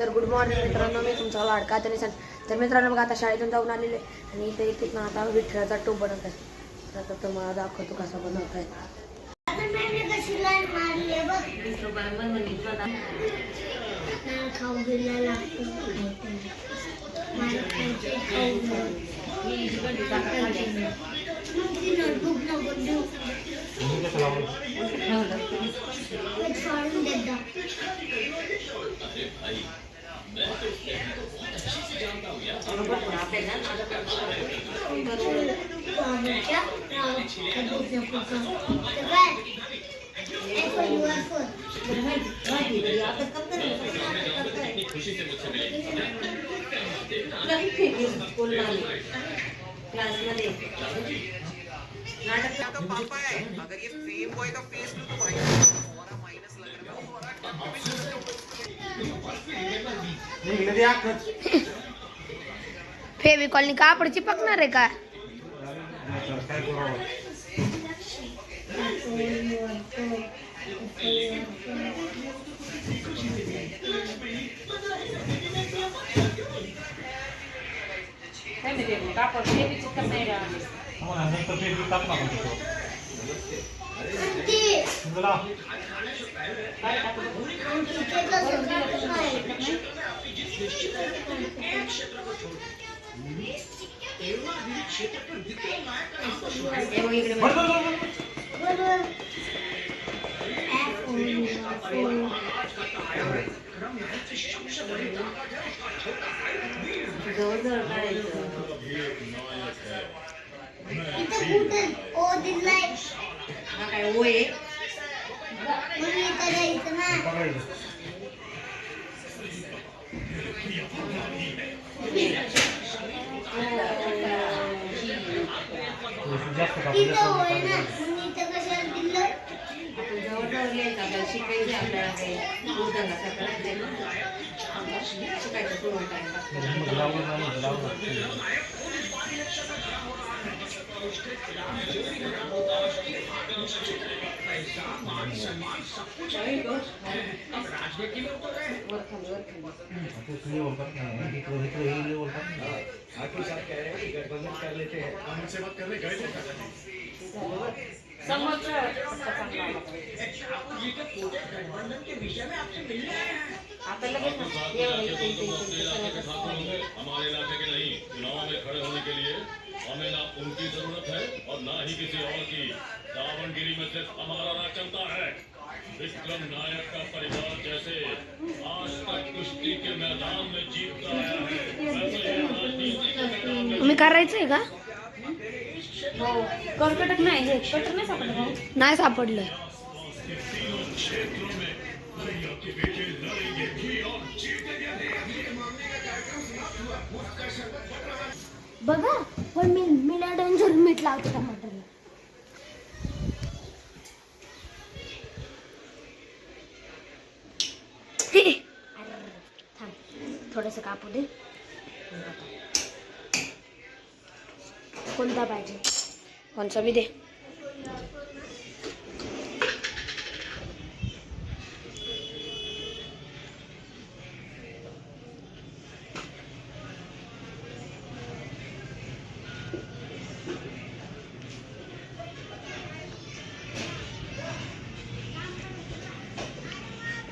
तर good morning मित्रांनो, मी तुमचा लाडका तनिषा. तर मित्रांनो बघा आता शाळेतून जाऊन आलेले आणि इथे इथे ना आता विठ्ठलाचा टोप बनवत आहे. तर आता तुम्हाला दाखवतो कसा बनवत आहे. पापा है अगर ये फेम बॉय का फेस लूं तो भाई थोड़ा माइनस लग रहा है. फेविकॉलनी कापड चिपकणार आहे का? कापड चिपकत नाही का? हमारे इलाके के नहीं, चुनाव में खड़े होने के लिए हमें ना उनकी जरूरत है और ना ही किसी और की. दावणगिरी में सिर्फ हमारा राज चलता है. विक्रम नायक का परिवार जैसे आज तक कुश्ती के मैदान में जीतता आया है, वैसे ही राजनीति के मैदान में तुम्ही करायचंय का? कर्कटक नाही, हे कटर नाही सापडलं का? नाही सापडलं. क्षेत्रों में भैया के बेटे लड़ेंगे भी और जीतेंगे. बघा पण मी डेंजर मीठ लावतो टमाटरला. थांब थोडस कापू दे. कोणता पाहिजे? कोणचा बी दे.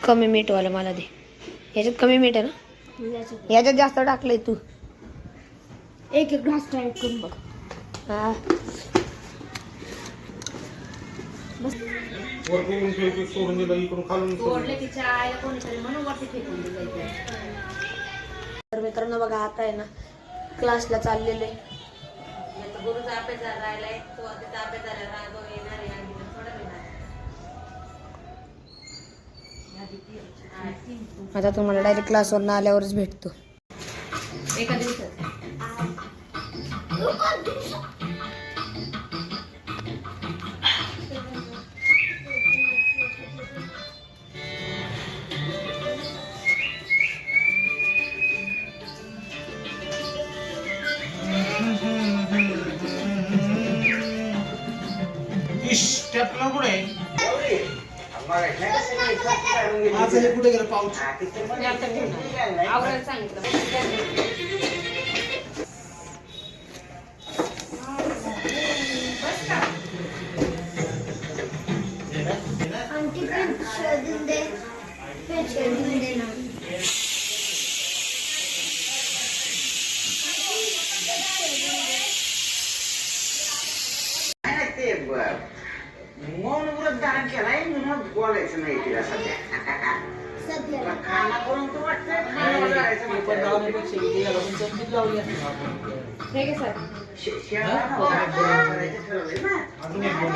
कमी मीठवालं मला दे. याच्यात कमी मीठ आहे ना? याच्यात जास्त टाकलंय तू. एक एक घास ट्राय करून बघ. हा बस. तर मित्रांनो बघा आता आहे ना क्लासला चाललेले. गुरुचा अभ्यास राहिलाय, तो त्याचा अभ्यास झाला, राघव येणार आहे आणि थोडं येणार. आता तुम्हाला डायरेक्ट क्लासवरून आल्यावरच भेटतो. एका दिवसात स्टेपला कुठे माझं हे कुठे गेलं पाऊच? मी आता घेऊन आले. आवरायला सांगितलं. आंटी पण शोधून दे ना. ते मौन व्रत धारण केलाय म्हणून बोलायचं नाही तिला सध्या. सध्या खाना करून तर वाटतंय खाण्यावर जायचं पण म्हणतात. लावण्यापेक्षा मी तिला पण चमचीत लावली असती आपण. हे घे सर. शेळ्याला करायचं ठरवलंय ना. अजून एक बोल.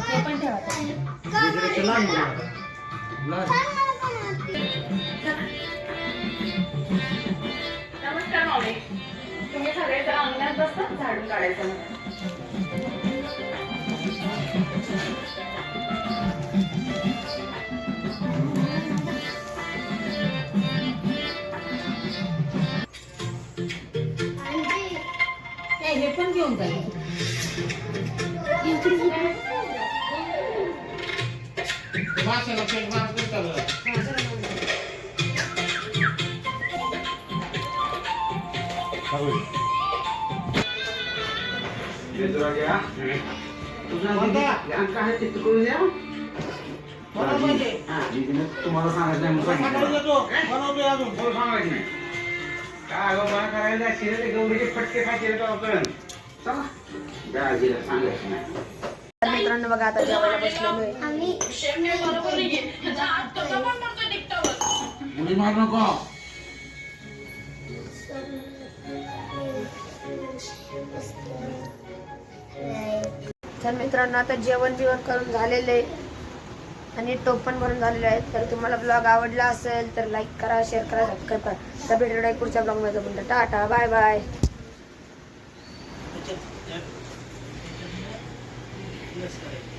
हे पण ठेवा. दुसऱ्याचं लहान बोल आता. लहान. नमस्कार माऊली. तुम्ही सगळे जर अंगणात बसता झाडून काढायचं मला. आंटी हे पण घेऊन जाईल. माशाला पेट मारत नाही चालत. तुम्हाला सांगायचं नाही म्हणून सकाळी सांगितलं. येतो. बनवतोय अजून. कोण सांगायचं नाही. काय बरं करायला शिरे ते गौरीचे फटके खायचे कळण. चला दाजीला सांगायचं नाही. तर मित्रांनो बघा आता जेवायला बसलेलो आहे. आम्ही मुली मारू नको. तर मित्रांनो आता जेवण करून झालेलं आहे आणि टोप पण भरून झालेले आहेत. तर तुम्हाला ब्लॉग आवडला असेल तर लाईक करा, शेअर करा, सबस्क्राईब करा. तर भेटूया पुढच्या ब्लॉगमध्ये. म्हणतो टाटा, बाय बाय. Yes, correct.